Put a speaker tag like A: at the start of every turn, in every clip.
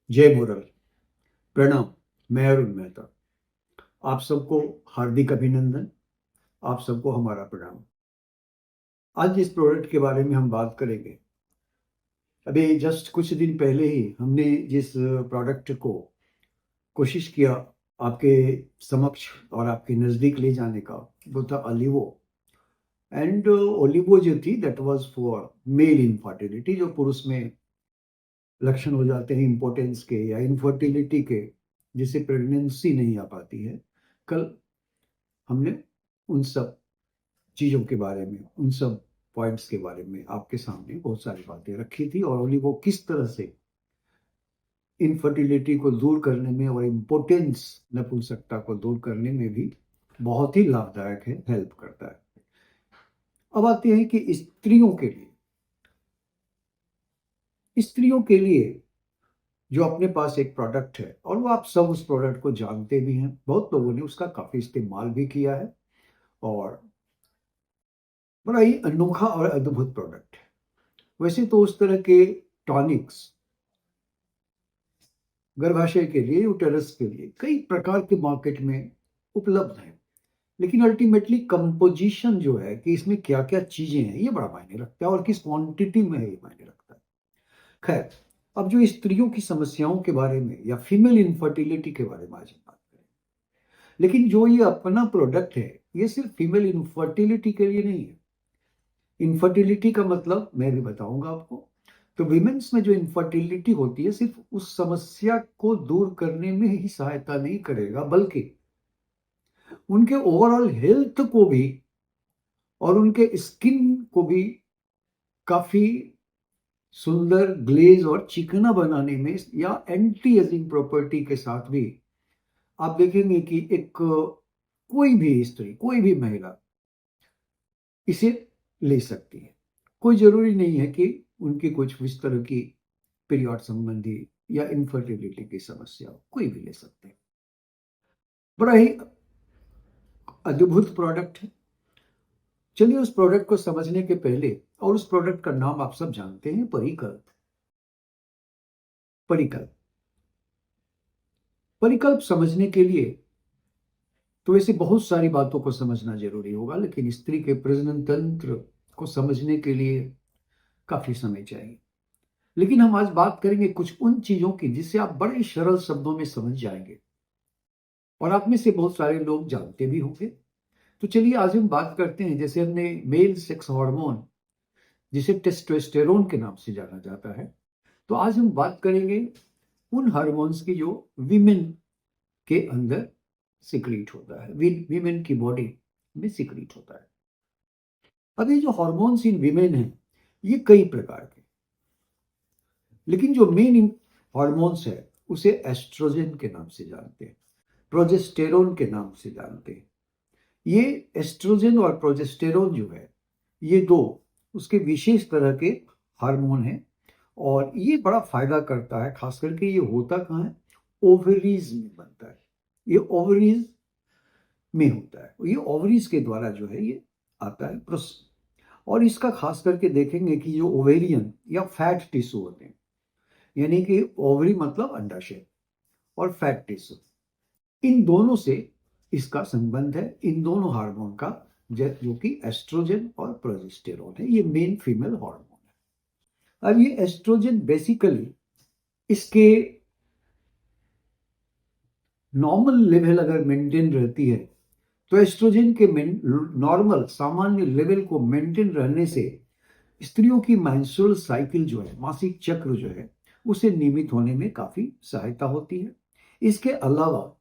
A: जय मुरल, प्रणाम। मैं अरुण मेहता। आप सबको हार्दिक अभिनंदन। आप सबको हमारा प्रणाम। आज जिस प्रोडक्ट के बारे में हम बात करेंगे, अभी जस्ट कुछ दिन पहले ही हमने जिस प्रोडक्ट को कोशिश किया आपके समक्ष और आपके नज़दीक ले जाने का, वो था ओलिवो। एंड ओलिवो जो थी that was for male infertility, जो पुरुष में लक्षण हो जाते हैं इम्पोर्टेंस के या इनफर्टिलिटी के, जिसे प्रेगनेंसी नहीं आ पाती है। कल हमने उन सब चीज़ों के बारे में, उन सब पॉइंट्स के बारे में आपके सामने बहुत सारी बातें रखी थी, और ओलिवो किस तरह से इनफर्टिलिटी को दूर करने में और इम्पोर्टेंस, नपुंसकता को दूर करने में भी बहुत ही लाभदायक है, हेल्प करता है। अब आते हैं कि स्त्रियों के लिए जो अपने पास एक प्रोडक्ट है, और वो आप सब उस प्रोडक्ट को जानते भी हैं, बहुत लोगों ने उसका काफ़ी इस्तेमाल भी किया है, और बड़ा ही अनोखा और अद्भुत प्रोडक्ट है। वैसे तो उस तरह के टॉनिक्स गर्भाशय के लिए, यूटेरस के लिए कई प्रकार के मार्केट में उपलब्ध हैं, लेकिन अल्टीमेटली कंपोजिशन जो है कि इसमें क्या क्या चीजें हैं, ये बड़ा मायने रखता है, और किस क्वांटिटी में है ये मायने रखता है। खैर, अब जो स्त्रियों की समस्याओं के बारे में या फीमेल इनफर्टिलिटी के बारे में आज हम बात करें, लेकिन जो ये अपना प्रोडक्ट है, ये सिर्फ फीमेल इनफर्टिलिटी के लिए नहीं है। इनफर्टिलिटी का मतलब मैं भी बताऊंगा आपको। तो विमेन्स में जो इनफर्टिलिटी होती है, सिर्फ उस समस्या को दूर करने में ही सहायता नहीं करेगा, बल्कि उनके ओवरऑल हेल्थ को भी और उनके स्किन को भी काफी सुंदर, ग्लेज और चिकना बनाने में, या एंटी एजिंग प्रॉपर्टी के साथ भी आप देखेंगे कि एक कोई भी स्त्री, कोई भी महिला इसे ले सकती है। कोई जरूरी नहीं है कि उनकी कुछ इस तरह की पीरियड संबंधी या इनफर्टिलिटी की समस्या हो, कोई भी ले सकते हैं। बड़ा ही अद्भुत प्रोडक्ट है। चलिए उस प्रोडक्ट को समझने के पहले, और उस प्रोडक्ट का नाम आप सब जानते हैं, परिकल्प। परिकल्प परिकल्प समझने के लिए तो वैसे बहुत सारी बातों को समझना जरूरी होगा, लेकिन स्त्री के प्रजनन तंत्र को समझने के लिए काफी समय चाहिए। लेकिन हम आज बात करेंगे कुछ उन चीजों की जिससे आप बड़े सरल शब्दों में समझ जाएंगे, और आप में से बहुत सारे लोग जानते भी होंगे। तो चलिए आज हम बात करते हैं, जैसे हमने मेल सेक्स हार्मोन, जिसे टेस्टोस्टेरोन के नाम से जाना जाता है, तो आज हम बात करेंगे उन हार्मोन्स की जो विमेन के अंदर सिक्रीट होता है, विमेन की बॉडी में सिक्रीट होता है। अब ये जो हार्मोन्स इन विमेन हैं, ये कई प्रकार के, लेकिन जो मेन हार्मोन्स है उसे एस्ट्रोजन के नाम से जानते हैं, प्रोजेस्टेरोन के नाम से जानते हैं। ये एस्ट्रोजन और प्रोजेस्टेरोन जो है, ये दो उसके विशेष तरह के हार्मोन हैं, और ये बड़ा फायदा करता है। खास करके ये होता कहाँ है? ओवरीज में बनता है। ये ओवरीज में होता है, ये ओवरीज के द्वारा जो है ये आता है। और इसका खास करके देखेंगे कि जो ओवेरियन या फैट टिश्यू होते हैं, यानी कि ओवरी मतलब अंडाशय, और फैट टिश्यू, इन दोनों से इसका संबंध है, इन दोनों हार्मोन का, जो कि एस्ट्रोजन और प्रोजेस्टेरोन है। ये मेन फीमेल हार्मोन है। अब ये एस्ट्रोजन बेसिकली इसके नॉर्मल लेवल अगर मेंटेन रहती है, तो एस्ट्रोजन के नॉर्मल सामान्य लेवल को मेंटेन रहने से स्त्रियों की मेंस्ट्रुअल साइकिल जो है, मासिक चक्र जो है, उसे नियमित होने में काफी सहायता होती है। इसके अलावा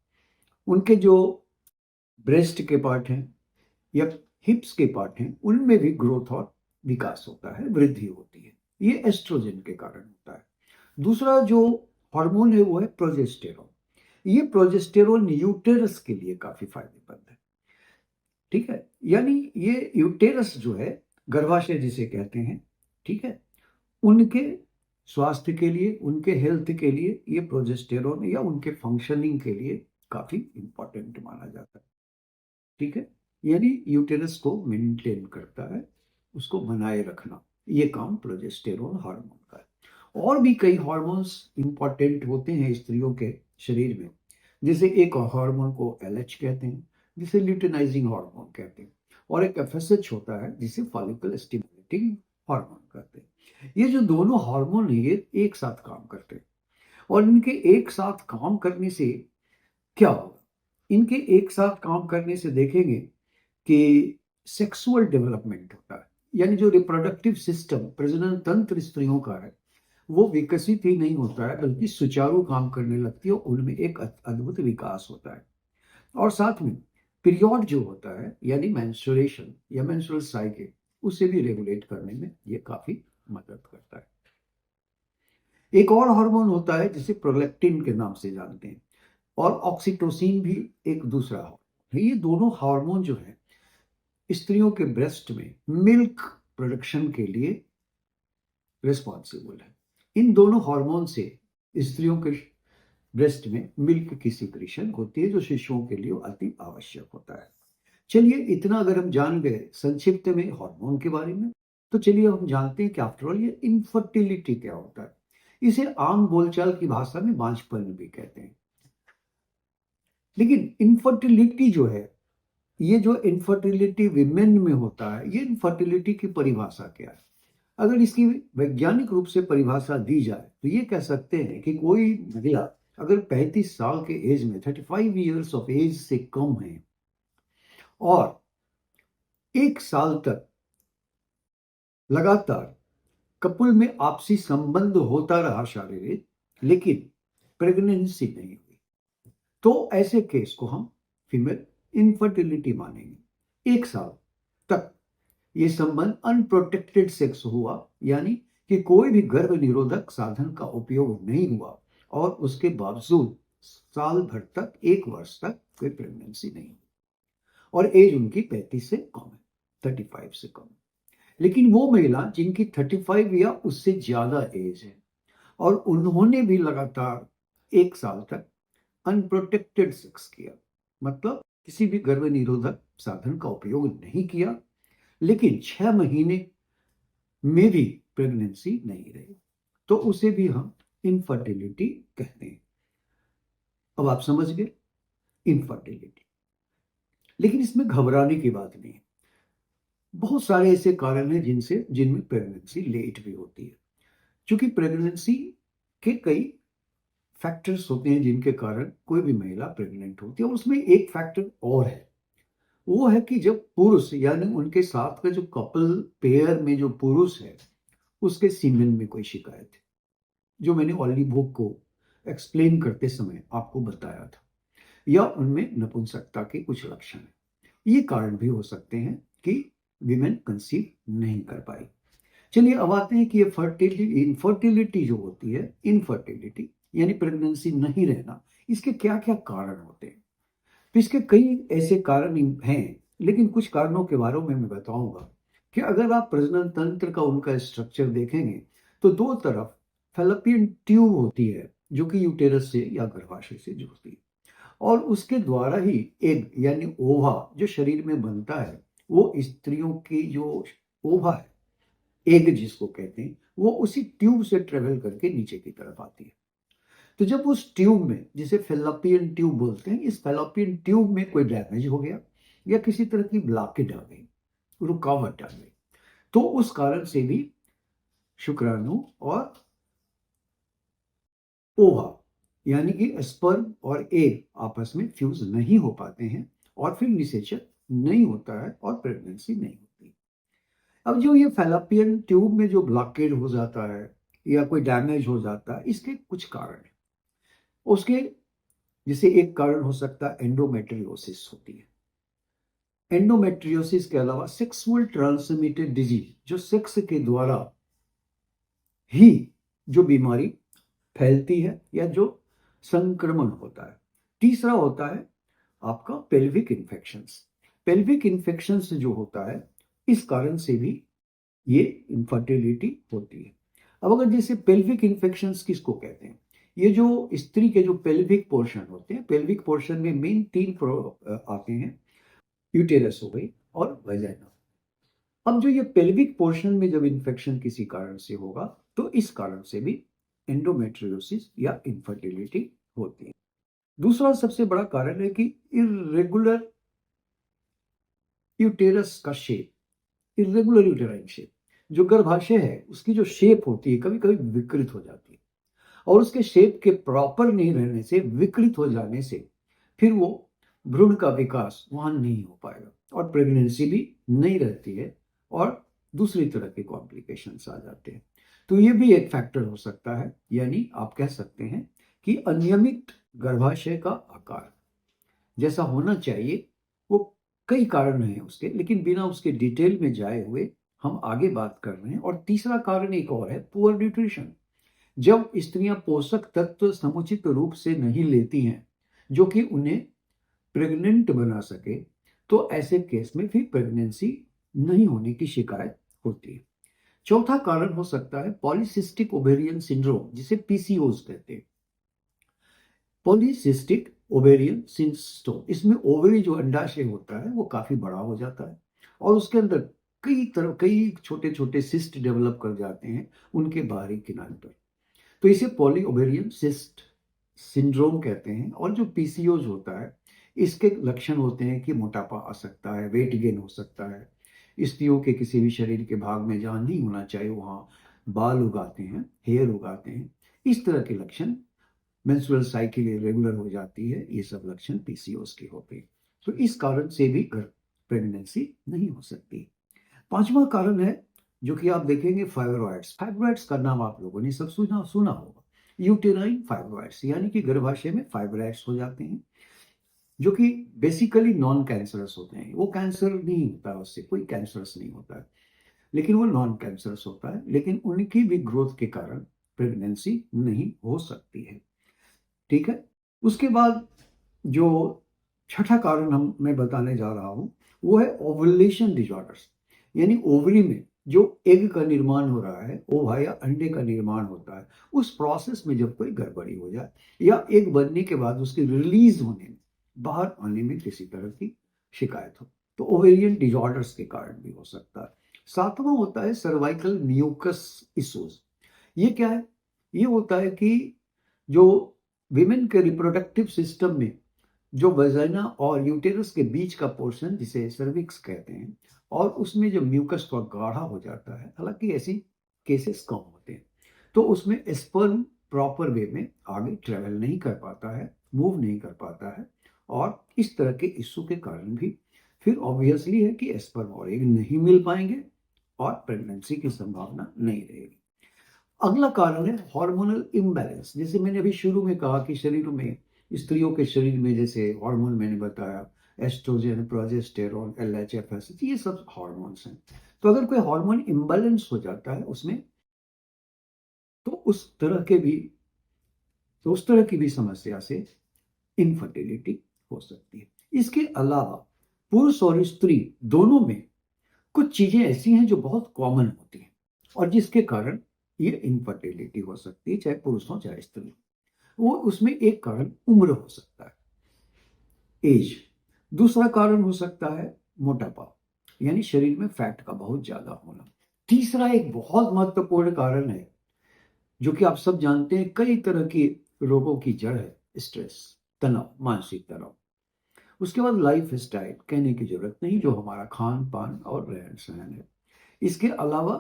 A: उनके जो ब्रेस्ट के पार्ट हैं या हिप्स के पार्ट हैं, उनमें भी ग्रोथ और विकास होता है, वृद्धि होती है। ये एस्ट्रोजन के कारण होता है। दूसरा जो हार्मोन है वो है प्रोजेस्टेरोन। ये प्रोजेस्टेरोन यूटेरस के लिए काफी फायदेमंद है। ठीक है, यानी ये यूटेरस जो है, गर्भाशय जिसे कहते हैं, ठीक है, उनके स्वास्थ्य के लिए, उनके हेल्थ के लिए ये प्रोजेस्टेरोन या उनके फंक्शनिंग के लिए काफी इंपॉर्टेंट माना जाता है। ठीक है, यानी यूटेरस को मेंटेन करता है, उसको बनाए रखना, ये काम प्रोजेस्टेरोन हार्मोन का है। और भी कई हार्मोन्स इंपॉर्टेंट होते हैं स्त्रियों के शरीर में, जैसे एक हार्मोन को एलएच कहते हैं, जिसे ल्यूटिनाइजिंग हार्मोन कहते हैं, और एक एफएसएच होता है जिसे फॉलिकल स्टिमुलेटिंग हार्मोन कहते हैं। ये जो दोनों हार्मोन है ये एक साथ काम करते हैं, और इनके एक साथ काम करने से क्या होगा? इनके एक साथ काम करने से देखेंगे कि सेक्सुअल डेवलपमेंट होता है, यानी जो रिप्रोडक्टिव सिस्टम, प्रजनन तंत्र स्त्रियों का है, वो विकसित ही नहीं होता है, बल्कि सुचारू काम करने लगती है, उनमें एक अद्भुत विकास होता है। और साथ में पीरियड जो होता है, यानी मेंस्ट्रुएशन या मेंस्ट्रुअल साइकिल, उसे भी रेगुलेट करने में ये काफी मदद करता है। एक और हार्मोन होता है जिसे प्रोलैक्टिन के नाम से जानते हैं, और ऑक्सीटोसिन भी एक दूसरा हार्मोन है। ये दोनों हार्मोन जो है स्त्रियों के ब्रेस्ट में मिल्क प्रोडक्शन के लिए रिस्पॉन्सिबल है। इन दोनों हार्मोन से स्त्रियों के ब्रेस्ट में मिल्क की सिक्रीशन होती है, जो शिशुओं के लिए अति आवश्यक होता है। चलिए, इतना अगर हम जान गए संक्षिप्त में हार्मोन के बारे में, तो चलिए हम जानते हैं कि आफ्टर ऑल ये इनफर्टिलिटी क्या होता है। इसे आम बोलचाल की भाषा में बांझपन भी कहते हैं। लेकिन इनफर्टिलिटी जो है, ये जो इनफर्टिलिटी विमेन में होता है, ये इनफर्टिलिटी की परिभाषा क्या है? अगर इसकी वैज्ञानिक रूप से परिभाषा दी जाए तो ये कह सकते हैं कि कोई महिला अगर 35 साल के एज में, 35 ईयर्स ऑफ एज से कम है, और 1 साल तक लगातार कपल में आपसी संबंध होता रहा शारीरिक, लेकिन प्रेगनेंसी नहीं हुई, तो ऐसे केस को हम फीमेल इनफर्टिलिटी मानेंगे। 1 साल तक ये संबंध अनप्रोटेक्टेड सेक्स हुआ, यानी कि कोई भी गर्भ निरोधक साधन का उपयोग नहीं हुआ, और उसके बावजूद साल भर तक, 1 वर्ष तक कोई प्रेगनेंसी नहीं हुई, और एज उनकी 35 से कम है, 35 से कम। लेकिन वो महिला जिनकी 35 या उससे ज्यादा एज है, और उन्होंने भी लगातार 1 साल तक अनप्रोटेक्टेड सेक्स किया, मतलब किसी भी गर्भ निरोधक साधन का उपयोग नहीं किया, लेकिन 6 महीने में भी प्रेगनेंसी नहीं रही, तो उसे भी हम इनफर्टिलिटी कहते हैं। अब आप समझ गए इनफर्टिलिटी। लेकिन इसमें घबराने की बात नहीं है। बहुत सारे ऐसे कारण हैं जिनमें प्रेगनेंसी लेट भी होती है। क्योंकि प्रेगनेंसी के कई फैक्टर्स होते हैं जिनके कारण कोई भी महिला प्रेग्नेंट होती है, और उसमें एक फैक्टर और है। वो है कि जब पुरुष, यानी उनके साथ का जो कपल पेयर में जो पुरुष है, उसके सीमेन में कोई शिकायत है, जो मैंने ऑलरेडी बुक को एक्सप्लेन करते समय आपको बताया था, या उनमें नपुंसकता के कुछ लक्षण है। ये कारण भी हो सकते हैं कि विमेन कंसीव नहीं कर पाई। चलिए, अब आते हैं कि ये इनफर्टिलिटी जो होती है, इनफर्टिलिटी यानी प्रेगनेंसी नहीं रहना, इसके क्या क्या कारण होते हैं। तो इसके कई ऐसे कारण हैं, लेकिन कुछ कारणों के बारे में मैं बताऊंगा कि अगर आप प्रजनन तंत्र का उनका स्ट्रक्चर देखेंगे, तो दो तरफ फैलोपियन ट्यूब होती है, जो कि यूटेरस से या गर्भाशय से जुड़ती है, और उसके द्वारा ही एग यानी ओवा जो शरीर में बनता है, वो स्त्रियों की जो ओवा है, एग जिसको कहते हैं, वो उसी ट्यूब से ट्रेवल करके नीचे की तरफ आती है। तो जब उस ट्यूब में, जिसे फेलोपियन ट्यूब बोलते हैं, इस फेलोपियन ट्यूब में कोई डैमेज हो गया, या किसी तरह की ब्लॉकेज आ गई, रुकावट आ गई, तो उस कारण से भी शुक्राणु और ओवा यानी कि स्पर्म और एग आपस में फ्यूज नहीं हो पाते हैं, और फिर निषेचन नहीं होता है, और प्रेगनेंसी नहीं होती। अब जो ये फेलोपियन ट्यूब में जो ब्लॉकेज हो जाता है या कोई डैमेज हो जाता है, इसके कुछ कारण हैं। उसके जैसे एक कारण हो सकता है एंडोमेट्रियोसिस होती है। एंडोमेट्रियोसिस के अलावा सेक्सुअल ट्रांसमिटेड डिजीज, जो सेक्स के द्वारा ही जो बीमारी फैलती है या जो संक्रमण होता है। तीसरा होता है आपका पेल्विक इन्फेक्शंस। पेल्विक इन्फेक्शंस जो होता है, इस कारण से भी ये इनफर्टिलिटी होती है। अब अगर जैसे पेल्विक इन्फेक्शंस किसको कहते हैं, ये जो स्त्री के जो पेल्विक पोर्शन होते हैं, पेल्विक पोर्शन में मेन 3 आते हैं, यूटेरस हो गई और वजाइना। अब जो ये पेल्विक पोर्शन में जब इन्फेक्शन किसी कारण से होगा तो इस कारण से भी एंडोमेट्रियोसिस या इनफर्टिलिटी होती है। दूसरा सबसे बड़ा कारण है कि इरेगुलर यूटेरस का शेप, इरेगुलर यूटेराइन शेप, जो गर्भाशय है उसकी जो शेप होती है कभी कभी विकृत हो जाती है, और उसके शेप के प्रॉपर नहीं रहने से, विकृत हो जाने से फिर वो भ्रूण का विकास वहां नहीं हो पाएगा और प्रेगनेंसी भी नहीं रहती है और दूसरी तरह के कॉम्प्लिकेशंस आ जाते हैं। तो ये भी एक फैक्टर हो सकता है, यानी आप कह सकते हैं कि अनियमित गर्भाशय का आकार जैसा होना चाहिए, वो कई कारण हैं उसके, लेकिन बिना उसके डिटेल में जाए हुए हम आगे बात कर रहे हैं। और तीसरा कारण एक और है, पुअर न्यूट्रिशन। जब स्त्रियां पोषक तत्व समुचित रूप से नहीं लेती हैं जो कि उन्हें प्रेग्नेंट बना सके, तो ऐसे केस में फिर प्रेगनेंसी नहीं होने की शिकायत होती है। चौथा कारण हो सकता है पॉलीसिस्टिक ओवेरियन सिंड्रोम, जिसे पीसीओएस कहते हैं। पॉलीसिस्टिक ओवेरियन सिंड्रोम, इसमें ओवरी जो अंडाशय होता है वो काफी बड़ा हो जाता है और उसके अंदर कई छोटे छोटे सिस्ट डेवलप कर जाते हैं उनके बाहरी किनारे पर। तो इसे पॉली ओवेरियन सिस्ट सिंड्रोम कहते हैं। और जो पीसीओएस होता है, इसके लक्षण होते हैं कि मोटापा आ सकता है, वेट गेन हो सकता है, स्त्रियों के किसी भी शरीर के भाग में जहाँ नहीं होना चाहिए वहाँ बाल उगाते हैं, हेयर उगाते हैं, इस तरह के लक्षण, मेंस्ट्रुअल साइकिल इरेगुलर हो जाती है, ये सब लक्षण पीसीओएस के होते हैं। तो इस कारण से भी प्रेगनेंसी नहीं हो सकती। पांचवा कारण है जो कि आप देखेंगे फाइब्रॉइड्स। फाइब्रॉइड्स का नाम आप लोगों ने सब सुना सुना होगा, यूटेराइन फाइब्रॉइड्स, यानी कि गर्भाशय में फाइब्रॉइड्स हो जाते हैं जो कि बेसिकली नॉन कैंसरस होते हैं। वो कैंसर नहीं होता है, उससे कोई कैंसरस नहीं होता है, लेकिन वो नॉन कैंसरस होता है, लेकिन उनकी भी ग्रोथ के कारण प्रेगनेंसी नहीं हो सकती है। ठीक है। उसके बाद जो छठा कारण मैं बताने जा रहा हूं वो है ओवुलेशन डिसऑर्डर्स, यानी ओवरी में जो एग का निर्माण हो रहा है, ओवा या अंडे का निर्माण होता है, उस प्रोसेस में जब कोई गड़बड़ी हो जाए या एग बनने के बाद उसके रिलीज होने में, बाहर आने में किसी तरह की शिकायत हो, तो ओवेरियन डिसऑर्डर्स के कारण भी हो सकता है। सातवां होता है सर्वाइकल म्यूकस इश्यूज। ये क्या है? ये होता है कि जो विमेन के रिप्रोडक्टिव सिस्टम में जो वजाइना और यूटेरस के बीच का पोर्शन, जिसे सर्विक्स कहते हैं, और उसमें जो म्यूकस का गाढ़ा हो जाता है, हालांकि ऐसी केसेस कम होते हैं, तो उसमें स्पर्म प्रॉपर वे में आगे ट्रेवल नहीं कर पाता है, मूव नहीं कर पाता है, और इस तरह के इश्यू के कारण भी फिर ऑब्वियसली है कि स्पर्म और एग नहीं मिल पाएंगे और प्रेगनेंसी की संभावना नहीं रहेगी। अगला कारण है हार्मोनल इम्बैलेंस। जैसे मैंने अभी शुरू में कहा कि शरीर में, स्त्रियों के शरीर में जैसे हार्मोन मैंने बताया, एस्ट्रोजन, प्रोजेस्टेरोन, एलएचएफएस, ये सब हार्मोन्स हैं। तो अगर कोई हार्मोन इम्बैलेंस हो जाता है उसमें, तो उस तरह की भी समस्या से इनफर्टिलिटी हो सकती है। इसके अलावा पुरुष और स्त्री दोनों में कुछ चीजें ऐसी हैं जो बहुत कॉमन होती हैं और जिसके कारण ये इनफर्टिलिटी हो सकती है, चाहे पुरुष हो चाहे स्त्री। वो उसमें एक कारण उम्र हो सकता है, एज। दूसरा कारण हो सकता है मोटापा, यानी शरीर में फैट का बहुत ज्यादा होना। तीसरा एक बहुत महत्वपूर्ण कारण है जो कि आप सब जानते हैं, कई तरह की रोगों की जड़ है स्ट्रेस, तनाव, मानसिक तनाव। उसके बाद लाइफ स्टाइल, कहने की जरूरत नहीं, जो हमारा खान पान और रहन सहन है। इसके अलावा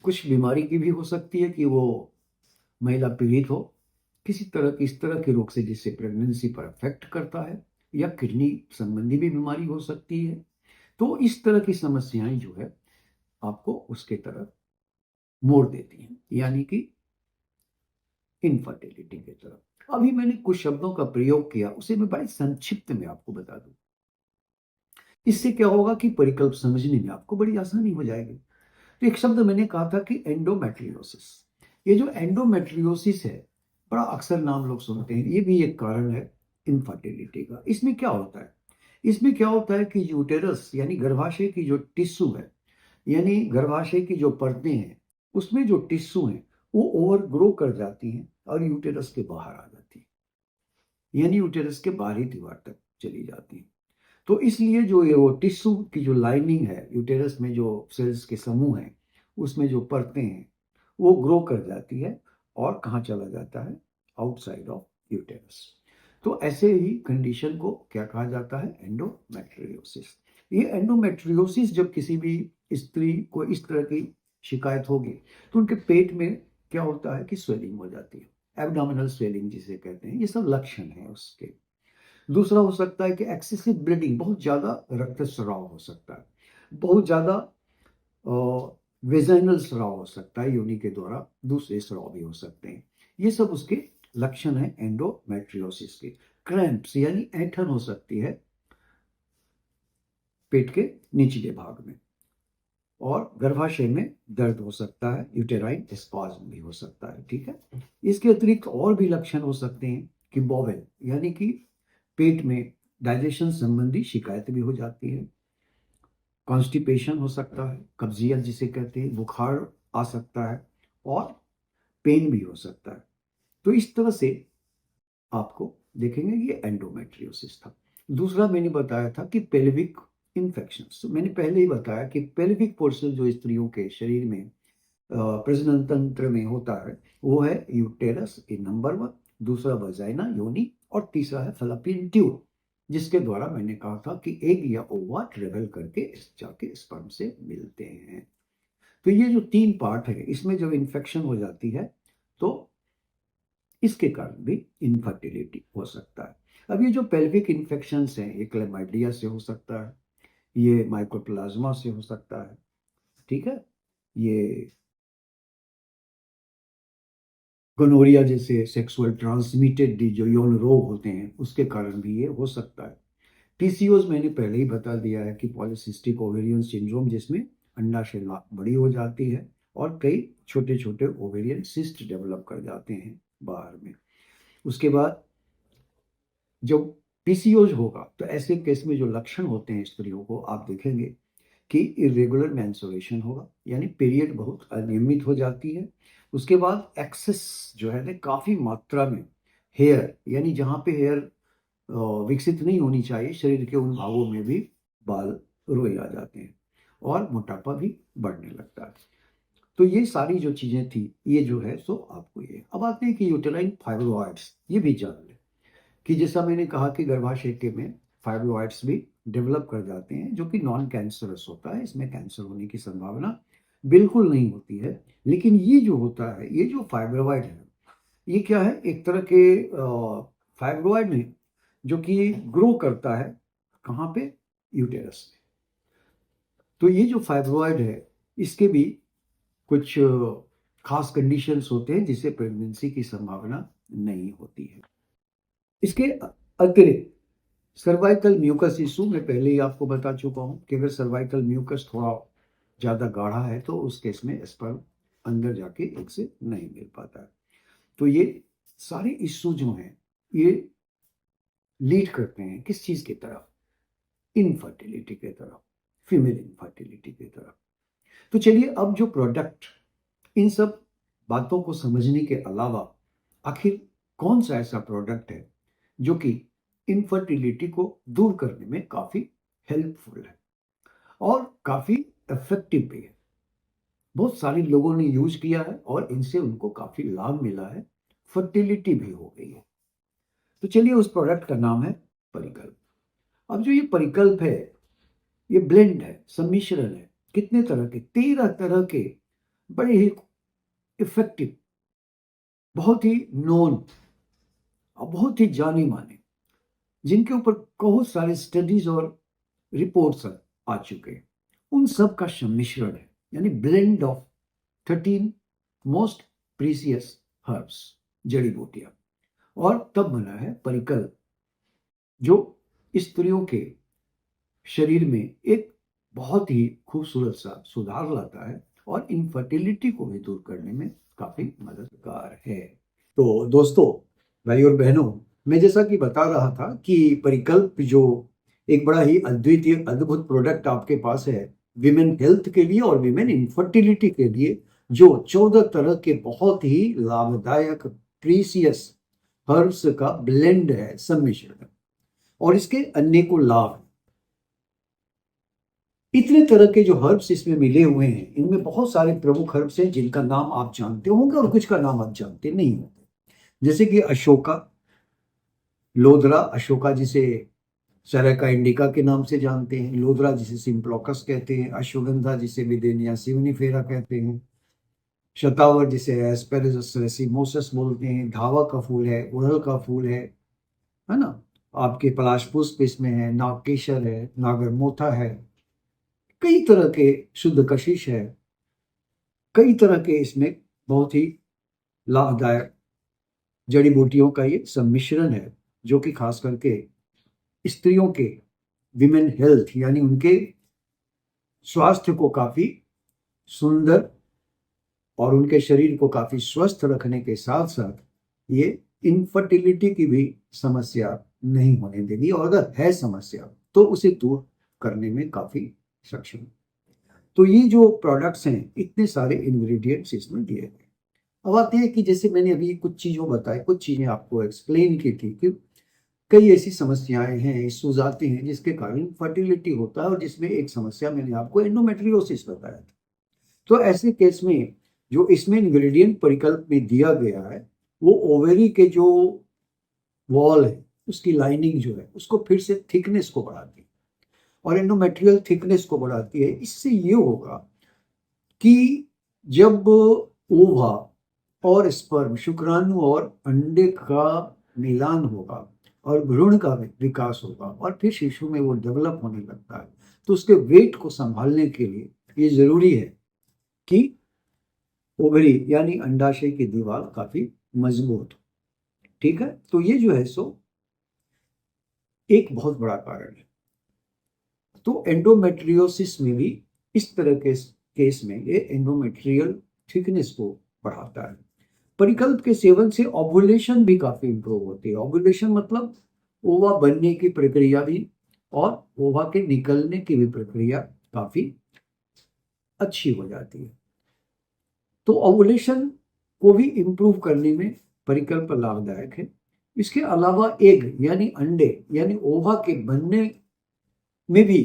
A: कुछ बीमारी की भी हो सकती है कि वो महिला पीड़ित हो किसी तरह की, इस तरह के रोग से जिससे प्रेगनेंसी पर अफेक्ट करता है, या किडनी संबंधी भी बीमारी हो सकती है। तो इस तरह की समस्याएं जो है आपको उसके तरफ मोड़ देती हैं, यानी कि इनफर्टिलिटी की तरफ। अभी मैंने कुछ शब्दों का प्रयोग किया, उसे मैं बड़े संक्षिप्त में आपको बता दूं। इससे क्या होगा कि परिकल्प समझने में आपको बड़ी आसानी हो जाएगी। तो एक शब्द मैंने कहा था कि एंडोमेट्रियोसिस। ये जो एंडोमेट्रियोसिस है, बड़ा अक्सर नाम लोग सुनते हैं, ये भी एक कारण है इनफर्टिलिटी का। इसमें क्या होता है? इसमें क्या होता है कि यूटेरस यानी गर्भाशय की जो टिश्यू है, यानी गर्भाशय की जो परतें हैं, उसमें जो टिश्यू हैं वो ओवर ग्रो कर जाती हैं और यूटेरस के बाहर आ जाती है, यानी यूटेरस के बाहरी दीवार तक चली जाती है। तो इसलिए जो ये वो टिश्यू की जो लाइनिंग है, यूटेरस में जो सेल्स के समूह हैं, उसमें जो परतें हैं, वो ग्रो कर जाती है और कहाँ चला जाता है, आउटसाइड ऑफ यूटेरस। तो ऐसे ही कंडीशन को क्या कहा जाता है, एंडोमेट्रियोसिस। ये एंडोमेट्रियोसिस जब किसी भी स्त्री को इस तरह की शिकायत होगी तो उनके पेट में क्या होता है कि स्वेलिंग हो जाती है, एब्डोमिनल स्वेलिंग जिसे कहते हैं, ये सब लक्षण है उसके। दूसरा हो सकता है कि एक्सेसिव ब्लीडिंग, बहुत ज़्यादा रक्तस्राव हो सकता है, बहुत ज़्यादा वेजाइनल स्राव हो सकता है, योनि के द्वारा दूसरे स्राव भी हो सकते हैं। ये सब उसके लक्षण हैं एंडोमेट्रियोसिस के। क्रैम्प्स यानी ऐंठन हो सकती है पेट के निचले भाग में, और गर्भाशय में दर्द हो सकता है, यूटेराइन स्पाज्म भी हो सकता है। ठीक है, इसके अतिरिक्त और भी लक्षण हो सकते हैं कि बॉवेल यानी कि पेट में डाइजेशन संबंधी शिकायत भी हो जाती है, कॉन्स्टिपेशन हो सकता है, कब्जियत जिसे कहते हैं, बुखार आ सकता है और पेन भी हो सकता है। तो इस तरह से आपको देखेंगे ये एंडोमेट्रियोसिस था। दूसरा मैंने बताया था कि पेल्विक इन्फेक्शंस। मैंने पहले ही बताया कि पेल्विक पोर्शन जो स्त्रियों के शरीर में प्रजनन तंत्र में होता है वो है यूटेरस इन नंबर 1, दूसरा वजाइना योनि, और तीसरा है फैलोपियन ट्यूब, जिसके द्वारा मैंने कहा था कि एग या ओवा ट्रेवल करके जाके स्पर्म से मिलते हैं। तो ये जो 3 पार्ट है, इसमें जब इन्फेक्शन हो जाती है तो इसके कारण भी इनफर्टिलिटी हो सकता है। अब ये जो पेल्विक इन्फेक्शंस हैं, ये क्लेमाइडिया से हो सकता है, ये माइकोप्लाज्मा से हो सकता है, ठीक है, ये गोनोरिया जैसे सेक्सुअल ट्रांसमिटेड जो यौन रोग होते हैं उसके कारण भी ये हो सकता है। पीसीओएस मैंने पहले ही बता दिया है कि पॉलीसिस्टिक ओवेरियन सिंड्रोम, जिसमें अंडाशय बड़ी हो जाती है और कई छोटे छोटे ओवेरियन सिस्ट डेवलप कर जाते हैं बाहर में। उसके बाद जब पीसीओएस होगा तो ऐसे केस में जो लक्षण होते हैं स्त्रियों को, आप देखेंगे कि इरेगुलर मेंस्ट्रुएशन होगा, यानी पीरियड बहुत अनियमित हो जाती है। उसके बाद एक्सेस जो है ना, काफ़ी मात्रा में हेयर, यानी जहाँ पे हेयर विकसित नहीं होनी चाहिए, शरीर के उन भागों में भी बाल रोए आ जाते हैं और मोटापा भी बढ़ने लगता है। तो ये सारी जो चीज़ें थी, ये जो है सो आपको ये। अब आते हैं कि यूटेराइन फाइब्रॉइड्स, ये भी जान लें कि जैसा मैंने कहा कि गर्भाशय के में फाइब्रॉइड्स भी डेवलप कर जाते हैं, जो कि नॉन कैंसरस होता है, इसमें कैंसर होने की संभावना बिल्कुल नहीं होती है। लेकिन ये जो होता है, ये जो फाइब्रॉइड है, ये क्या है, एक तरह के फाइब्रॉइड है जो कि ग्रो करता है कहाँ पे, यूटेरस में। तो ये जो फाइब्रॉइड है, इसके भी कुछ खास कंडीशंस होते हैं जिससे प्रेगनेंसी की संभावना नहीं होती है। इसके अतिरिक्त सर्वाइकल म्यूकस इशू, मैं पहले ही आपको बता चुका हूँ कि अगर सर्वाइकल म्यूकस थोड़ा ज़्यादा गाढ़ा है तो उस केस में स्पर्म अंदर जाके एक से नहीं मिल पाता है। तो ये सारे इशू जो हैं, ये लीड करते हैं किस चीज़ की तरफ, इनफर्टिलिटी की तरफ, फीमेल इनफर्टिलिटी की तरफ। तो चलिए, अब जो प्रोडक्ट, इन सब बातों को समझने के अलावा आखिर कौन सा ऐसा प्रोडक्ट है जो कि इनफर्टिलिटी को दूर करने में काफ़ी हेल्पफुल है और काफ़ी इफेक्टिव भी है। बहुत सारे लोगों ने यूज किया है और इनसे उनको काफ़ी लाभ मिला है, फर्टिलिटी भी हो गई है। तो चलिए, उस प्रोडक्ट का नाम है परिकल्प। अब जो ये परिकल्प है, ये ब्लेंड है, सम्मिश्रण है, कितने तरह के, 13 तरह के बड़े ही इफेक्टिव, बहुत ही नोन और बहुत ही जाने माने, जिनके ऊपर बहुत सारे स्टडीज और रिपोर्ट्स आ चुके हैं, उन सब का सम्मिश्रण है, यानी blend of 13 most precious herbs, जड़ी बूटियां, और तब बना है परिकल्प, जो स्त्रियों के शरीर में एक बहुत ही खूबसूरत सा सुधार लाता है और इनफर्टिलिटी को भी दूर करने में काफी मददगार है। तो दोस्तों, भाई और बहनों, मैं जैसा कि बता रहा था कि परिकल्प जो एक बड़ा ही अद्वितीय अद्भुत प्रोडक्ट आपके पास है विमेन हेल्थ के लिए और विमेन इनफर्टिलिटी के लिए, जो 14 तरह के बहुत ही लाभदायक प्रीसियस हर्ब्स का ब्लेंड है, सम्मिश्रण है, और इसके अनेकों लाभ हैं। इतने तरह के जो हर्ब्स इसमें मिले हुए हैं, इनमें बहुत सारे प्रमुख हर्ब्स हैं जिनका नाम आप जानते होंगे और कुछ का नाम आप जानते नहीं होंगे। जैसे कि अशोका, लोदरा, अशोका जिसे सेरेका इंडिका के नाम से जानते हैं, लोदरा जिसे सिम्प्लोकस कहते हैं, अश्वगंधा जिसे विदेनिया सिवनीफेरा कहते हैं, शतावर जिसे एस्पेरेगस रेसिमोसस बोलते हैं, धावा का फूल है, उड़हल का फूल है ना, आपके पलाश पुष्प इसमें है, नागकेशर है, नागरमोथा है, कई तरह के, शुद्ध कशिश है, कई तरह के इसमें बहुत ही लाभदायक जड़ी बूटियों का ये सम्मिश्रण है, जो कि खास करके स्त्रियों के विमेन हेल्थ यानी उनके स्वास्थ्य को काफी सुंदर और उनके शरीर को काफी स्वस्थ रखने के साथ साथ ये इनफर्टिलिटी की भी समस्या नहीं होने देगी, और अगर है समस्या तो उसे दूर करने में काफी सक्षम है। तो ये जो प्रोडक्ट्स हैं, इतने सारे इंग्रेडिएंट्स इसमें दिए गए। अब आते हैं कि जैसे मैंने अभी कुछ चीज़ों बताई, कुछ चीज़ें आपको एक्सप्लेन की थी कि कई ऐसी समस्याएं हैं, इश्यूज आते हैं जिसके कारण फर्टिलिटी होता है, और जिसमें एक समस्या मैंने आपको एंडोमेट्रियोसिस बताया था। तो ऐसे केस में जो इसमें इंग्रेडिएंट परिकल्प में दिया गया है, वो ओवेरी के जो वॉल है, उसकी लाइनिंग जो है, उसको फिर से थिकनेस को बढ़ाती है और एंडोमेट्रियल थिकनेस को बढ़ाती है। इससे ये होगा कि जब ओवा और स्पर्म, शुक्राणु और अंडे का मिलान होगा और भ्रूण का विकास होगा और फिर शिशु में वो डेवलप होने लगता है, तो उसके वेट को संभालने के लिए ये जरूरी है कि ओवरी यानी अंडाशय की दीवार काफी मजबूत हो। ठीक है, तो ये जो है सो एक बहुत बड़ा कारण है। तो एंडोमेट्रियोसिस में भी इस तरह के केस में ये एंडोमेट्रियल थिकनेस को बढ़ाता है। परिकल्प के सेवन से ओवुलेशन भी काफी इंप्रूव होती है। ओवुलेशन मतलब ओवा बनने की प्रक्रिया भी और ओवा के निकलने की भी प्रक्रिया काफी अच्छी हो जाती है। तो ओवुलेशन को भी इंप्रूव करने में परिकल्प लाभदायक है। इसके अलावा एग यानी अंडे यानी ओवा के बनने में भी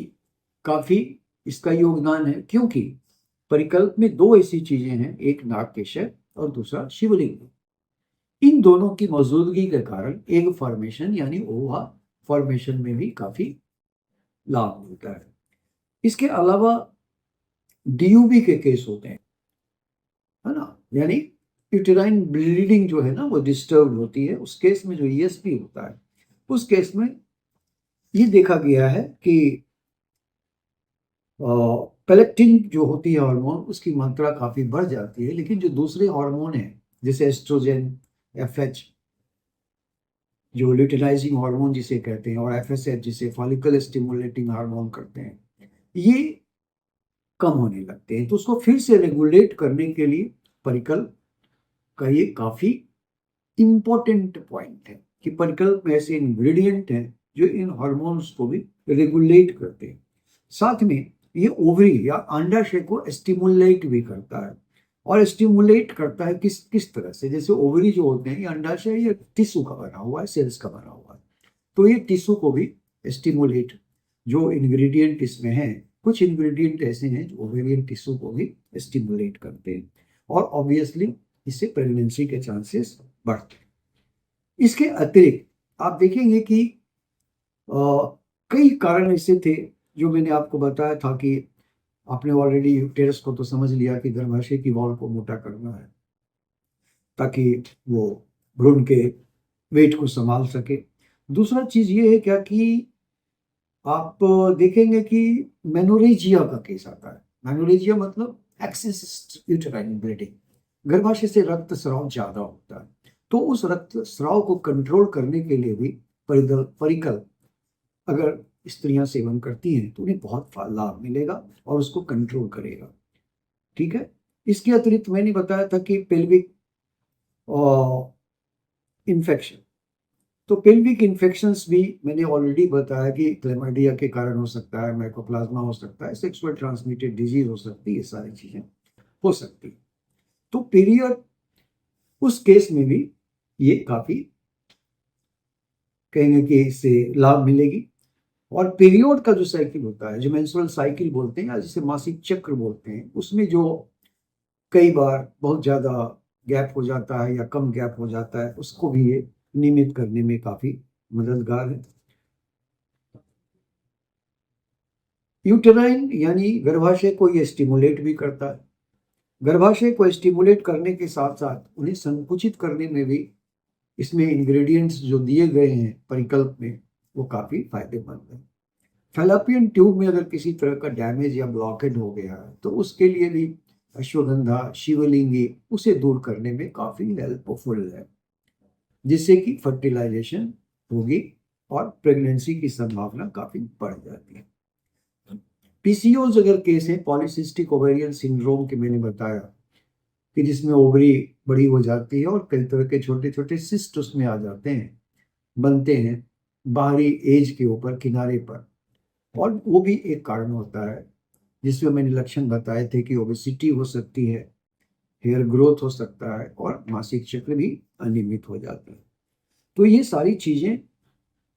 A: काफी इसका योगदान है, क्योंकि परिकल्प में दो ऐसी चीजें हैं, एक नागकेशर और दूसरा शिवलिंग। इन दोनों की मौजूदगी के कारण एग फॉर्मेशन यानी ओवा फॉर्मेशन में भी काफी लाभ मिलता है। इसके अलावा डीयूबी के केस होते हैं, है ना, यानी यूटेराइन ब्लीडिंग जो है ना वो डिस्टर्ब होती है। उस केस में जो ईएसपी होता है, उस केस में ये देखा गया है कि पेलेक्टिन जो होती है हार्मोन, उसकी मात्रा काफी बढ़ जाती है, लेकिन जो दूसरे हार्मोन है जैसे एस्ट्रोजन, एफएच जो ल्यूटिनाइजिंग हार्मोन जिसे कहते हैं, और एफएसएच जिसे फॉलिकल स्टिमुलेटिंग हार्मोन करते हैं, ये कम होने लगते हैं। तो उसको फिर से रेगुलेट करने के लिए परिकल्प का ये काफी इंपॉर्टेंट पॉइंट है कि परिकल्प में ऐसे इंग्रेडिएंट हैं जो इन हार्मोन्स को भी रेगुलेट करते हैं। साथ में ये ओवरी या अंडाशय को स्टिमुलेट भी करता है, और स्टिमुलेट करता है किस किस तरह से, जैसे ओवरी जो होते हैं ये अंडाशय या टिश्यू का बना हुआ है, सेल्स का बना हुआ है, तो ये टिश्यू को भी स्टिमुलेट, जो इंग्रेडिएंट इसमें हैं, कुछ इंग्रेडिएंट ऐसे हैं जो ओवेरियन टिश्यू को भी स्टिमुलेट करते हैं, और ऑब्वियसली इससे प्रेगनेंसी के चांसेस बढ़ते हैं। इसके अतिरिक्त आप देखेंगे कि कई कारण ऐसे थे जो मैंने आपको बताया था कि आपने ऑलरेडी यूटेरस को तो समझ लिया कि गर्भाशय की वॉल को मोटा करना है ताकि वो भ्रूण के वेट को संभाल सके। दूसरा चीज ये है क्या कि आप देखेंगे कि मेनोरेजिया का केस आता है। मेनोरेजिया मतलब एक्सेस यूटेराइन ब्लीडिंग, गर्भाशय से रक्त स्राव ज्यादा होता है, तो उस रक्त स्राव को कंट्रोल करने के लिए भी परिकल्प अगर स्त्रियां सेवन करती हैं तो उन्हें बहुत लाभ मिलेगा और उसको कंट्रोल करेगा। ठीक है, इसके अतिरिक्त मैंने बताया था कि पेल्विक इन्फेक्शन, तो पेल्विक इन्फेक्शंस भी मैंने ऑलरेडी बताया कि क्लेमाइडिया के कारण हो सकता है, माइकोप्लाज्मा हो सकता है, सेक्सुअल ट्रांसमिटेड डिजीज हो सकती है, ये सारी चीजें हो सकती है। तो पीरियड उस केस में भी ये काफी कहेंगे कि इससे लाभ मिलेगी। और पीरियड का जो साइकिल होता है, जो मेंस्ट्रुअल साइकिल बोलते हैं या जिसे मासिक चक्र बोलते हैं, उसमें जो कई बार बहुत ज़्यादा गैप हो जाता है या कम गैप हो जाता है, उसको भी ये नियमित करने में काफ़ी मददगार है। यूटेराइन यानी गर्भाशय को ये स्टिमुलेट भी करता है। गर्भाशय को स्टिमुलेट करने के साथ-साथ उन्हें संकुचित करने में भी इसमें इंग्रेडिएंट्स जो दिए गए हैं परिकल्प में, वो काफ़ी फ़ायदेमंद हैं। फैलोपियन ट्यूब में अगर किसी तरह का डैमेज या ब्लॉकेज हो गया है, तो उसके लिए भी अश्वगंधा, शिवलिंगी उसे दूर करने में काफ़ी हेल्पफुल है, जिससे कि फर्टिलाइजेशन होगी और प्रेगनेंसी की संभावना काफ़ी बढ़ जाती है। पीसीओज अगर केस है, पॉलीसिस्टिक ओवेरियन सिंड्रोम के मैंने बताया कि जिसमें ओवरी बड़ी हो जाती है और कई तरह के छोटे-छोटे सिस्ट उसमें आ जाते हैं, बनते हैं बाहरी एज के ऊपर किनारे पर, और वो भी एक कारण होता है जिसमें मैंने लक्षण बताए थे कि ओबेसिटी हो सकती है, हेयर ग्रोथ हो सकता है और मासिक चक्र भी अनियमित हो जाता है। तो ये सारी चीज़ें,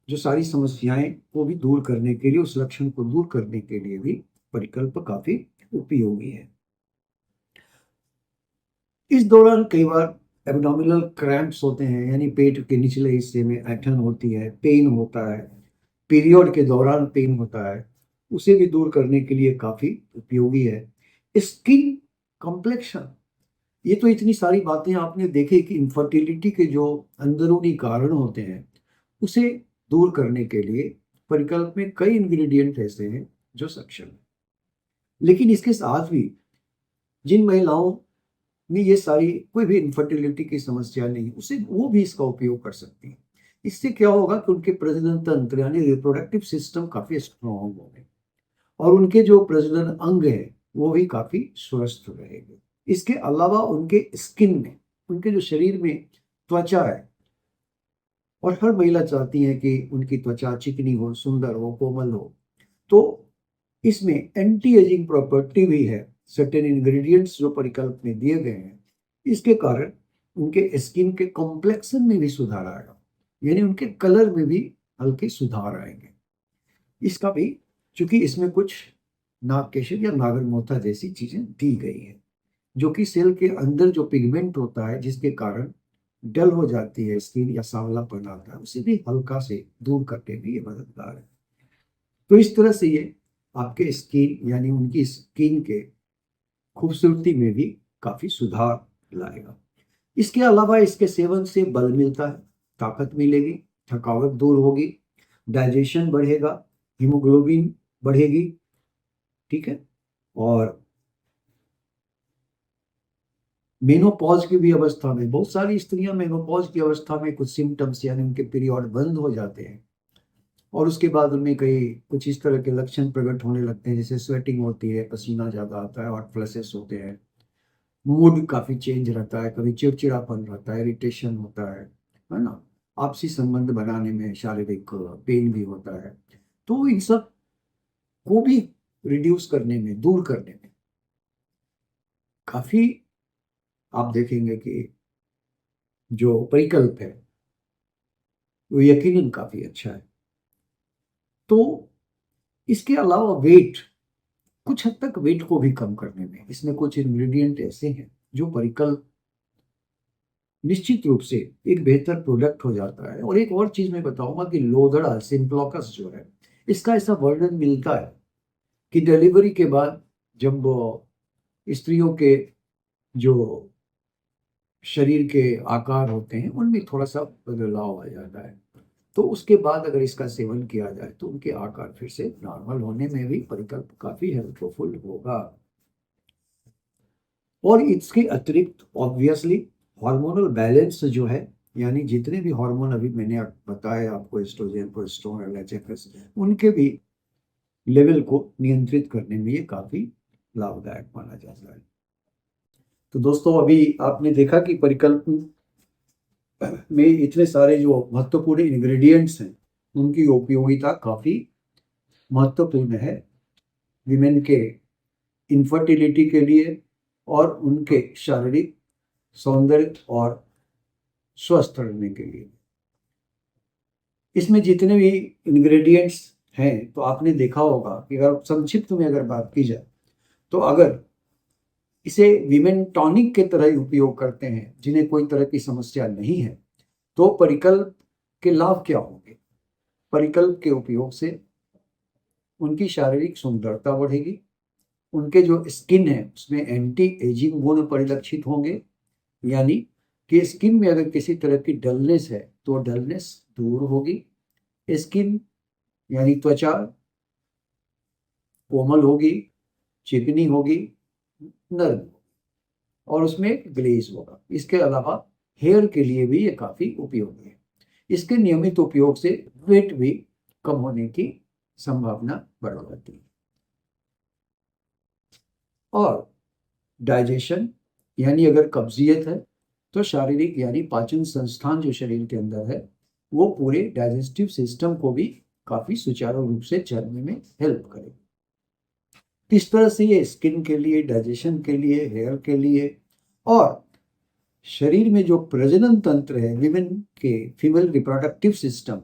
A: जो सारी समस्याएं को भी दूर करने के लिए, उस लक्षण को दूर करने के लिए भी परिकल्प काफ़ी उपयोगी है। इस दौरान कई बार एब्डोमिनल क्रैम्प्स होते हैं, यानी पेट के निचले हिस्से में ऐंठन होती है, पेन होता है, पीरियड के दौरान पेन होता है, उसे भी दूर करने के लिए काफ़ी उपयोगी है। स्किन कॉम्प्लेक्शन, ये तो इतनी सारी बातें आपने देखी कि इनफर्टिलिटी के जो अंदरूनी कारण होते हैं, उसे दूर करने के लिए परिकल्प में कई इंग्रेडिएंट ऐसे हैं जो सक्षम हैं। लेकिन इसके साथ भी जिन महिलाओं में ये सारी कोई भी इनफर्टिलिटी की समस्या नहीं, उसे वो भी इसका उपयोग कर सकती हैं। इससे क्या होगा कि उनके प्रजनन तंत्र यानी रिप्रोडक्टिव सिस्टम काफ़ी स्ट्रॉन्ग होंगे और उनके जो प्रजनन अंग हैं, वो भी काफ़ी स्वस्थ रहेंगे। इसके अलावा उनके स्किन में, उनके जो शरीर में त्वचा है, और हर महिला चाहती है कि उनकी त्वचा चिकनी हो, सुंदर हो, कोमल हो, तो इसमें एंटी एजिंग प्रॉपर्टी भी है। सर्टेन इंग्रेडिएंट्स जो परिकल्प में दिए गए हैं, इसके कारण उनके स्किन के कॉम्प्लेक्शन में भी सुधार आएगा, यानी उनके कलर में भी हल्के सुधार आएंगे। इसका भी, चूंकि इसमें कुछ नागकेशर या नागरमोथा जैसी चीजें दी गई हैं, जो कि सेल के अंदर जो पिगमेंट होता है, जिसके कारण डल हो जाती है स्किन या सांवलापन आता है, उसे भी हल्का से दूर करने में ये मददगार है। तो इस तरह से ये आपके स्किन यानी उनकी स्किन के खूबसूरती में भी काफी सुधार लाएगा। इसके अलावा इसके सेवन से बल मिलता है, ताकत मिलेगी, थकावट दूर होगी, डाइजेशन बढ़ेगा, हीमोग्लोबिन बढ़ेगी, ठीक है। और मेनोपॉज की भी अवस्था में बहुत सारी स्त्रियां मेनोपॉज की अवस्था में कुछ सिम्टम्स यानी उनके पीरियड बंद हो जाते हैं और उसके बाद उनमें कई कुछ इस तरह के लक्षण प्रकट होने लगते हैं, जैसे स्वेटिंग होती है, पसीना ज़्यादा आता है, हॉट फ्लैशेस होते हैं, मूड काफ़ी चेंज रहता है, कभी चिड़चिड़ापन रहता है, इरिटेशन होता है ना, आपसी संबंध बनाने में शारीरिक पेन भी होता है। तो इन सब को भी रिड्यूस करने में, दूर करने में काफ़ी, आप देखेंगे कि जो परिकल्प है वो यकीनन काफ़ी अच्छा है। तो इसके अलावा वेट, कुछ हद तक वेट को भी कम करने में इसमें कुछ इंग्रेडिएंट ऐसे हैं जो परिकल्प निश्चित रूप से एक बेहतर प्रोडक्ट हो जाता है। और एक और चीज मैं बताऊंगा कि लोदड़ा सिम्प्लोकस जो है, इसका ऐसा वर्णन मिलता है कि डिलीवरी के बाद जब स्त्रियों के जो शरीर के आकार होते हैं उनमें थोड़ा सा बदलाव आ जाता है, तो उसके बाद अगर इसका सेवन किया जाए तो उनके आकार फिर से नॉर्मल होने में भी परिकल्प काफी हेल्पफुल होगा। और इसके अतिरिक्त ऑब्वियसली हार्मोनल बैलेंस जो है, यानी जितने भी हार्मोन अभी मैंने बताए आपको, एस्ट्रोजन, प्रोजेस्टेरोन, एलएचएफएस, उनके भी लेवल को नियंत्रित करने में ये काफी लाभदायक माना जाता है। तो दोस्तों, अभी आपने देखा कि परिकल्प में इतने सारे जो महत्वपूर्ण इंग्रेडिएंट्स हैं, उनकी उपयोगिता काफी महत्वपूर्ण है विमेन के इनफर्टिलिटी के लिए और उनके शारीरिक सौंदर्य और स्वस्थ रहने के लिए। इसमें जितने भी इंग्रेडिएंट्स हैं तो आपने देखा होगा कि अगर संक्षिप्त में अगर बात की जाए तो अगर इसे विमेन टॉनिक के तरह ही उपयोग करते हैं जिन्हें कोई तरह की समस्या नहीं है, तो परिकल्प के लाभ क्या होंगे? परिकल्प के उपयोग से उनकी शारीरिक सुंदरता बढ़ेगी, उनके जो स्किन है उसमें एंटी एजिंग गुण परिलक्षित होंगे, यानी कि स्किन में अगर किसी तरह की डलनेस है तो डलनेस दूर होगी। स्किन यानी त्वचा कोमल होगी, चिकनी होगी, नर्म और उसमें ग्लेज होगा। इसके अलावा हेयर के लिए भी ये काफी उपयोगी है। इसके नियमित उपयोग से वेट भी कम होने की संभावना बढ़ जाती है। और डाइजेशन यानी अगर कब्जियत है तो शारीरिक यानी पाचन संस्थान जो शरीर के अंदर है वो पूरे डाइजेस्टिव सिस्टम को भी काफी सुचारू रूप से चलने में हेल्प करेगा। इस तरह से ये स्किन के लिए, डाइजेशन के लिए, हेयर के लिए और शरीर में जो प्रजनन तंत्र है, विमेन के फीमेल रिप्रोडक्टिव सिस्टम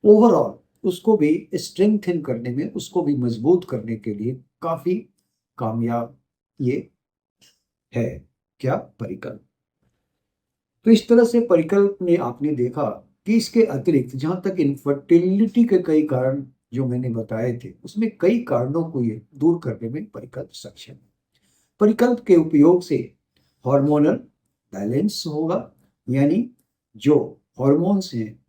A: ओवरऑल उसको भी स्ट्रेंथन करने में, उसको भी मजबूत करने के लिए काफी कामयाब ये है। क्या? परिकल्प। तो इस तरह से परिकल्प ने आपने देखा कि इसके अतिरिक्त जहां तक इनफर्टिलिटी के कई कारण जो मैंने बताए थे उसमें कई कारणों को ये दूर करने में परिकल्प सक्षम है। परिकल्प के उपयोग से हार्मोनल बैलेंस होगा, यानी जो हॉर्मोन्स हैं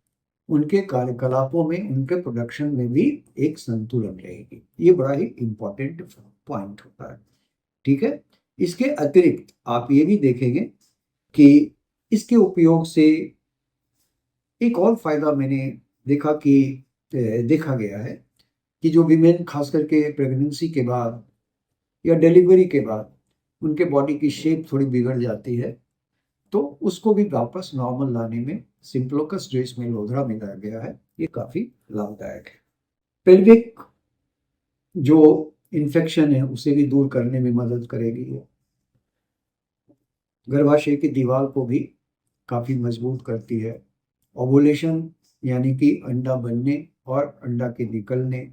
A: उनके कार्यकलापों में, उनके प्रोडक्शन में भी एक संतुलन रहेगी। ये बड़ा ही इंपॉर्टेंट पॉइंट होता है। ठीक है। इसके अतिरिक्त आप ये भी देखेंगे कि इसके उपयोग से एक और फायदा मैंने देखा कि देखा गया है कि जो विमेन खास करके प्रेगनेंसी के बाद या डिलीवरी के बाद उनके बॉडी की शेप थोड़ी बिगड़ जाती है, तो उसको भी वापस नॉर्मल लाने में सिंप्लोकस जो इसमें लोधरा मिलाया गया है ये काफी लाभदायक है। पेल्विक जो इन्फेक्शन है उसे भी दूर करने में मदद करेगी ये। गर्भाशय की दीवार को भी काफी मजबूत करती है। ओवुलेशन यानी कि अंडा बनने और अंडा के निकलने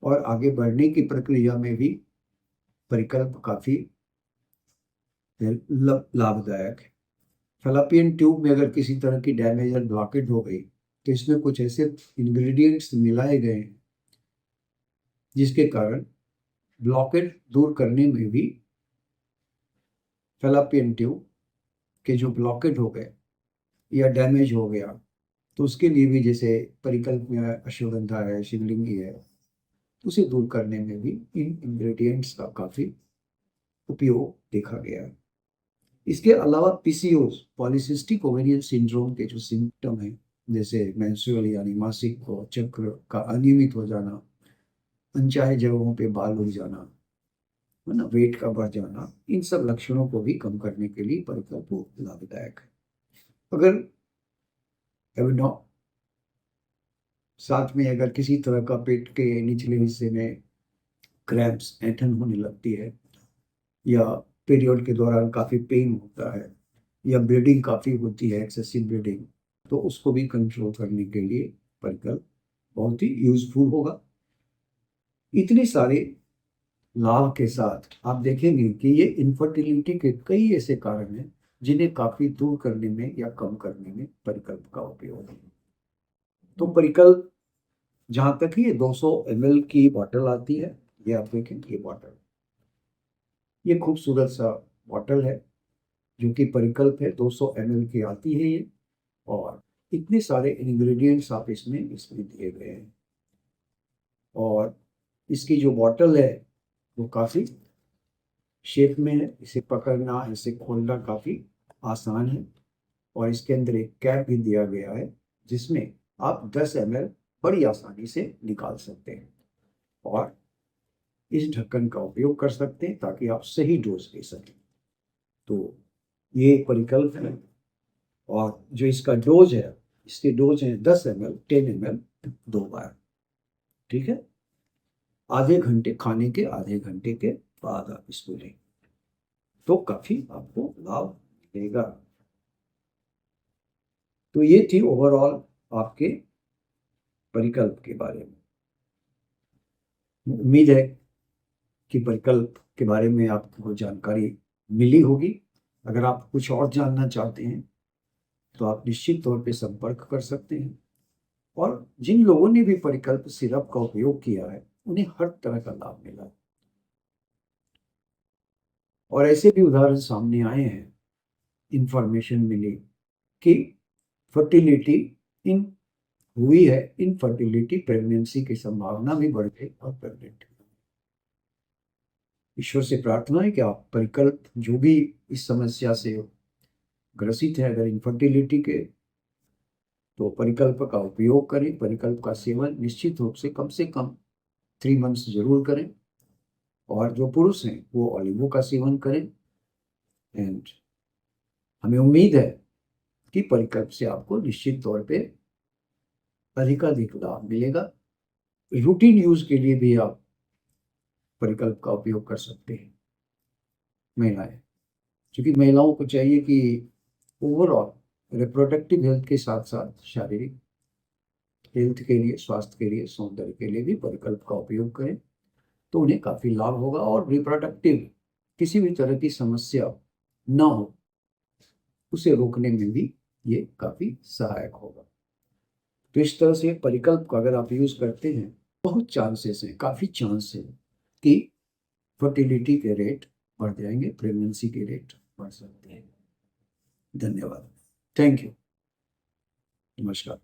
A: और आगे बढ़ने की प्रक्रिया में भी परिकल्प काफी लाभदायक है। फैलोपियन ट्यूब में अगर किसी तरह की डैमेज और ब्लॉकेज हो गई तो इसमें कुछ ऐसे इंग्रेडिएंट्स मिलाए गए हैं जिसके कारण ब्लॉकेज दूर करने में भी, फैलोपियन ट्यूब के जो ब्लॉकेज हो गए या डैमेज हो गया तो उसके लिए भी, जैसे परिकल्प में अश्वगंधा है, शिवलिंगी है, उसे दूर करने में भी इन इंग्रेडिएंट्स का काफी उपयोग देखा गया है। इसके अलावा पीसीओएस, पॉलीसिस्टिक ओवेरियन सिंड्रोम के जो सिम्टम है जैसे मेंस्ट्रुअल यानी मासिक चक्र का अनियमित हो जाना, अनचाहे जगहों पे बाल उग जाना, है ना, वेट का बढ़ जाना, इन सब लक्षणों को भी कम करने के लिए परिकल्प लाभदायक है। अगर एबनो साथ में अगर किसी तरह का पेट के निचले हिस्से में क्रैम्प्स, ऐंठन होने लगती है या पीरियड के दौरान काफ़ी पेन होता है या ब्लीडिंग काफ़ी होती है, एक्सेसिव ब्लीडिंग, तो उसको भी कंट्रोल करने के लिए परिकल्प बहुत ही यूजफुल होगा। इतने सारे लाभ के साथ आप देखेंगे कि ये इनफर्टिलिटी के कई ऐसे कारण हैं जिन्हें काफ़ी दूर करने में या कम करने में परिकल्प का उपयोग है। तो परिकल्प जहाँ तक ये 200 ml की बॉटल आती है, ये आप देखें, ये बॉटल, ये खूबसूरत सा बॉटल है जो कि परिकल्प है, 200 ml की आती है ये। और इतने सारे इंग्रेडिएंट्स आप इसमें दिए गए हैं और इसकी जो बॉटल है वो काफ़ी शेप में है, इसे पकड़ना, इसे खोलना काफ़ी आसान है। और इसके अंदर एक कैप भी दिया गया है जिसमें आप 10 ml बड़ी आसानी से निकाल सकते हैं और इस ढक्कन का उपयोग कर सकते हैं ताकि आप सही डोज ले सकें। तो ये परिकल्प है और जो इसका डोज है, इसके डोज हैं 10 ml, 10 ml 2 बार। ठीक है। आधे घंटे, खाने के आधे घंटे के बाद आप इसको लें तो काफी आपको लाभ मिलेगा। तो ये थी ओवरऑल आपके परिकल्प के बारे में। उम्मीद है कि परिकल्प के बारे में आपको जानकारी मिली होगी। अगर आप कुछ और जानना चाहते हैं तो आप निश्चित तौर पे संपर्क कर सकते हैं। और जिन लोगों ने भी परिकल्प सिरप का उपयोग किया है उन्हें हर तरह का लाभ मिला है। और ऐसे भी उदाहरण सामने आए हैं, इंफॉर्मेशन मिली कि फर्टिलिटी इन हुई है, इनफर्टिलिटी प्रेगनेंसी की संभावना भी बढ़ गई और प्रेग्नेंट। ईश्वर से प्रार्थना है कि आप परिकल्प जो भी इस समस्या से ग्रसित है, अगर इनफर्टिलिटी के, तो परिकल्प का उपयोग करें। परिकल्प का सेवन निश्चित रूप से कम 3 मंथ्स जरूर करें। और जो पुरुष हैं वो ऑलिवो का सेवन करें। एंड हमें उम्मीद है कि परिकल्प से आपको निश्चित तौर पे अधिकाधिक लाभ मिलेगा। रूटीन यूज के लिए भी आप परिकल्प का उपयोग कर सकते हैं महिलाएं, क्योंकि महिलाओं को चाहिए कि ओवरऑल रिप्रोडक्टिव हेल्थ के साथ साथ शारीरिक हेल्थ के लिए, स्वास्थ्य के लिए, सौंदर्य के लिए भी परिकल्प का उपयोग करें तो उन्हें काफी लाभ होगा और रिप्रोडक्टिव किसी भी तरह की समस्या ना हो, उसे रोकने में भी ये काफी सहायक होगा। तो इस तरह से परिकल्प का अगर आप यूज करते हैं, बहुत चांसेस हैं, काफी चांस है कि फर्टिलिटी के रेट बढ़ जाएंगे, प्रेगनेंसी के रेट बढ़ सकते हैं। धन्यवाद। Thank you. नमस्कार।